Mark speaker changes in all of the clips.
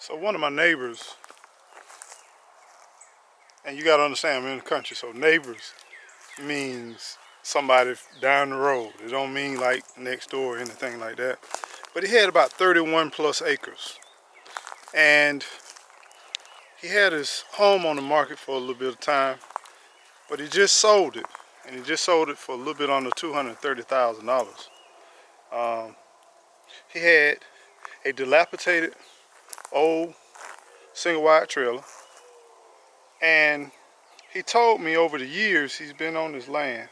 Speaker 1: So one of my neighbors, and you gotta understand, I'm in the country, so neighbors means somebody down the road. It don't mean like next door or anything like that. But he had about 31 plus acres. And he had his home on the market for a little bit of time, but he just sold it. And he just sold it for a little bit under $230,000. He had a dilapidated old single wide trailer, and he told me over the years he's been on this land,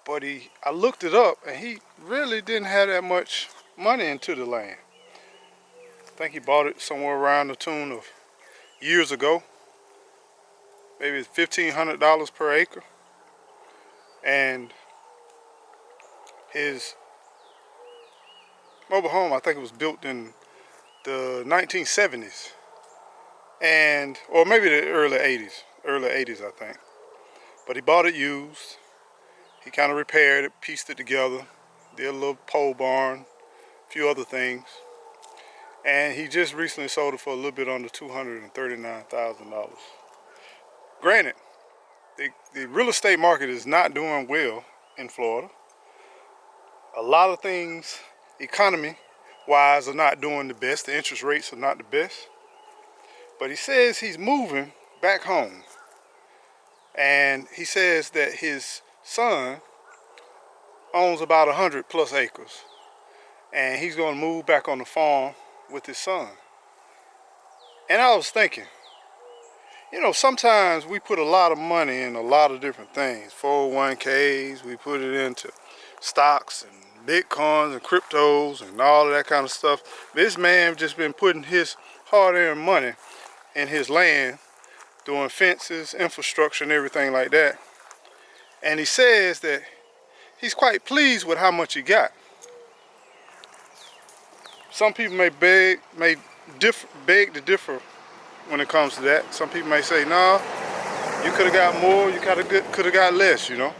Speaker 1: but I looked it up and he really didn't have that much money into the land. I think he bought it somewhere around the tune of years ago, maybe $1,500 per acre, and his mobile home, I think it was built in the 1970s, and or maybe the early 80s I think. But he bought it used. He kind of repaired it, pieced it together, did a little pole barn, a few other things, and he just recently sold it for a little bit under $239,000. Granted, the real estate market is not doing well in Florida. A lot of things, economy-wise, are not doing the best. The interest rates are not the best. But he says he's moving back home. And he says that his son owns about 100 plus acres. And he's going to move back on the farm with his son. And I was thinking, you know, sometimes we put a lot of money in a lot of different things. 401ks, we put it into stocks and bitcoins and cryptos and all of that kind of stuff. This man just been putting his hard-earned money in his land, doing fences, infrastructure, and everything like that. And he says that he's quite pleased with how much he got. Some people may beg to differ when it comes to that. Some people may say, no, you could have got more, you could have got less, you know.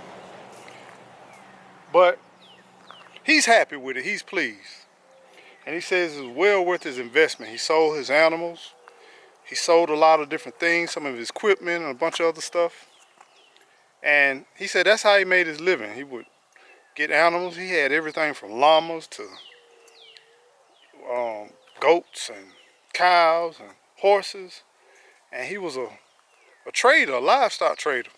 Speaker 1: But he's happy with it, he's pleased. And he says it's well worth his investment. He sold his animals, he sold a lot of different things, some of his equipment and a bunch of other stuff. And he said that's how he made his living. He would get animals. He had everything from llamas to goats and cows and horses. And he was a trader, a livestock trader.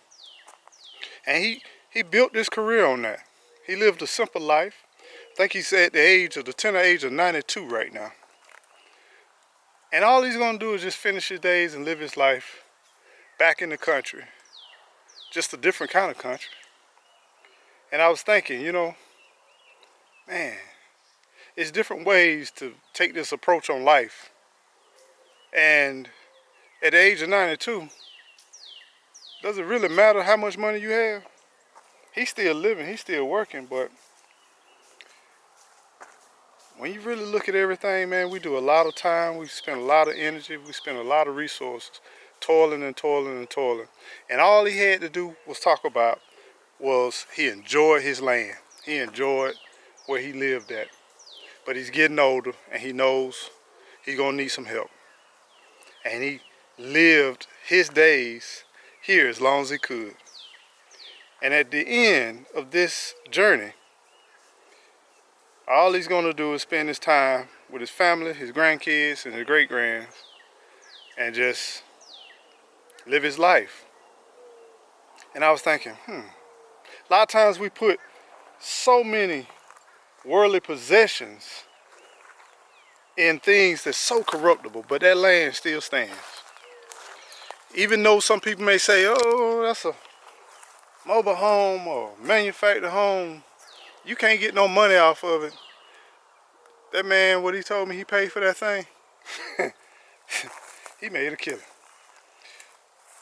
Speaker 1: And he built his career on that. He lived a simple life. I think he's at the tender age of 92 right now. And all he's going to do is just finish his days and live his life back in the country. Just a different kind of country. And I was thinking, you know, man, it's different ways to take this approach on life. And at the age of 92, does it really matter how much money you have? He's still living, he's still working, but when you really look at everything, man, we do a lot of time, we spend a lot of energy, we spend a lot of resources, toiling and toiling and toiling. And all he had to do was talk about was he enjoyed his land. He enjoyed where he lived at. But he's getting older and he knows he's gonna need some help. And he lived his days here as long as he could. And at the end of this journey, all he's gonna do is spend his time with his family, his grandkids, and his great-grands, and just live his life. And I was thinking, a lot of times we put so many worldly possessions in things that's so corruptible, but that land still stands. Even though some people may say, oh, that's a mobile home or manufactured home, you can't get no money off of it. That man, what he told me he paid for that thing, he made a killing.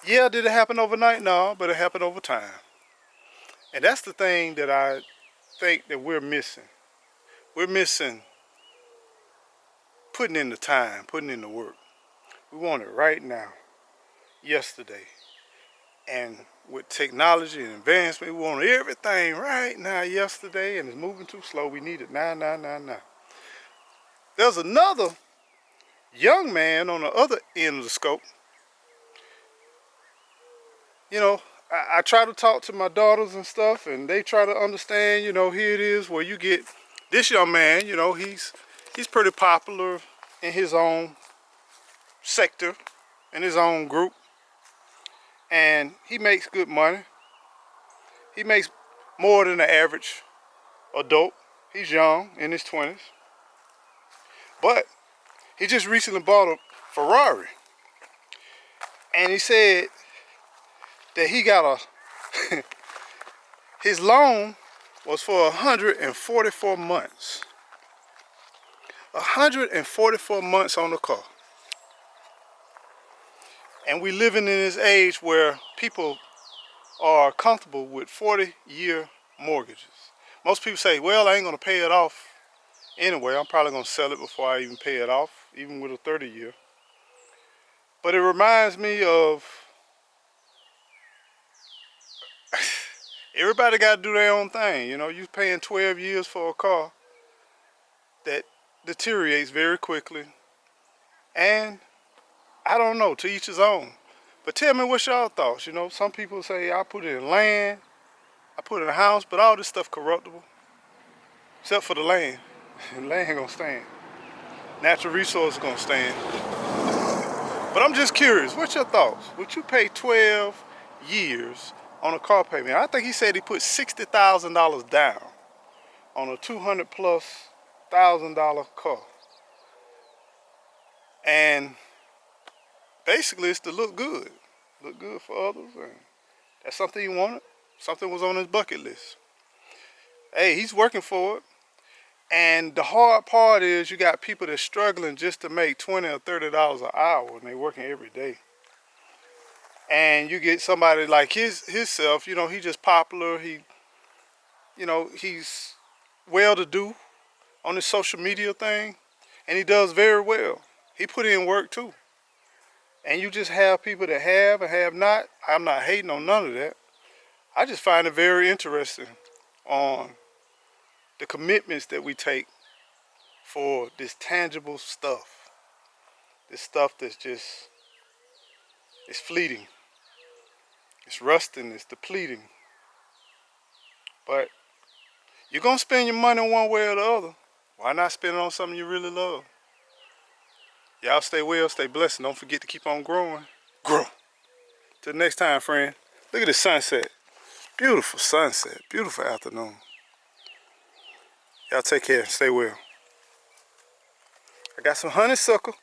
Speaker 1: Yeah, did it happen overnight? No, but it happened over time. And that's the thing that I think that we're missing. We're missing putting in the time, putting in the work. We want it right now, yesterday. And with technology and advancement, we want everything right now, yesterday, and it's moving too slow. We need it now, now, now, now. There's another young man on the other end of the scope, you know, I try to talk to my daughters and stuff, and they try to understand, you know, here it is where you get this young man, you know, he's pretty popular in his own sector, in his own group, and he makes good money. He makes more than the average adult. He's young, in his 20s, but he just recently bought a Ferrari, and he said that he got a his loan was for 144 months. 144 months on the car. And we living in this age where people are comfortable with 40-year mortgages. Most people say, well, I ain't gonna pay it off anyway. I'm probably gonna sell it before I even pay it off, even with a 30-year. But it reminds me of everybody gotta do their own thing. You know, you paying 12 years for a car that deteriorates very quickly. And I don't know, to each his own. But tell me what's y'all thoughts. You know, some people say I put it in land, I put it in a house, but all this stuff corruptible. Except for the land. And land ain't gonna stand. Natural resources gonna stand. But I'm just curious, what's your thoughts? Would you pay 12 years on a car payment? I think he said he put $60,000 down on a $200,000+ car. And basically it's to look good. Look good for others. And that's something he wanted. Something was on his bucket list. Hey, he's working for it. And the hard part is you got people that's struggling just to make $20 or $30 an hour and they working every day. And you get somebody like himself, you know, he just popular, you know, he's well-to-do on his social media thing, and he does very well. He put in work too. And you just have people that have and have not. I'm not hating on none of that. I just find it very interesting on the commitments that we take for this tangible stuff. This stuff that's just, it's fleeting. It's rusting, it's depleting. But you're gonna spend your money one way or the other. Why not spend it on something you really love? Y'all stay well, stay blessed, and don't forget to keep on growing. Grow. Till next time, friend. Look at the sunset. Beautiful sunset, beautiful afternoon. Y'all take care, stay well. I got some honeysuckle.